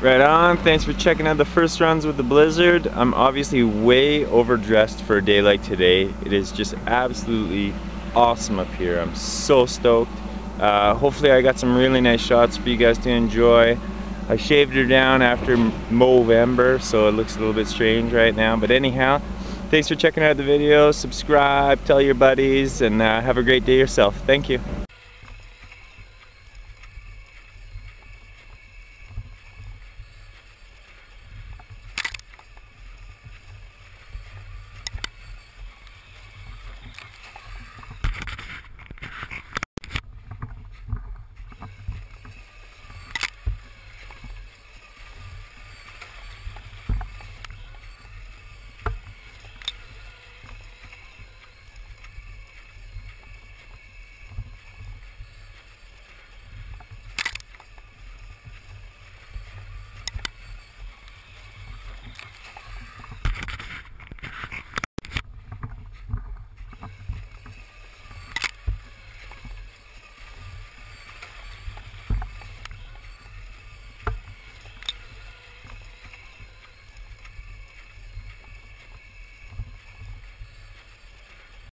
Right on, thanks for checking out the first runs with the blizzard. I'm obviously way overdressed for a day like today. It is just absolutely awesome up here. I'm so stoked. Hopefully I got some really nice shots for you guys to enjoy. I shaved her down after Movember, so it looks a little bit strange right now. But anyhow, thanks for checking out the video. Subscribe, tell your buddies, and have a great day yourself. Thank you.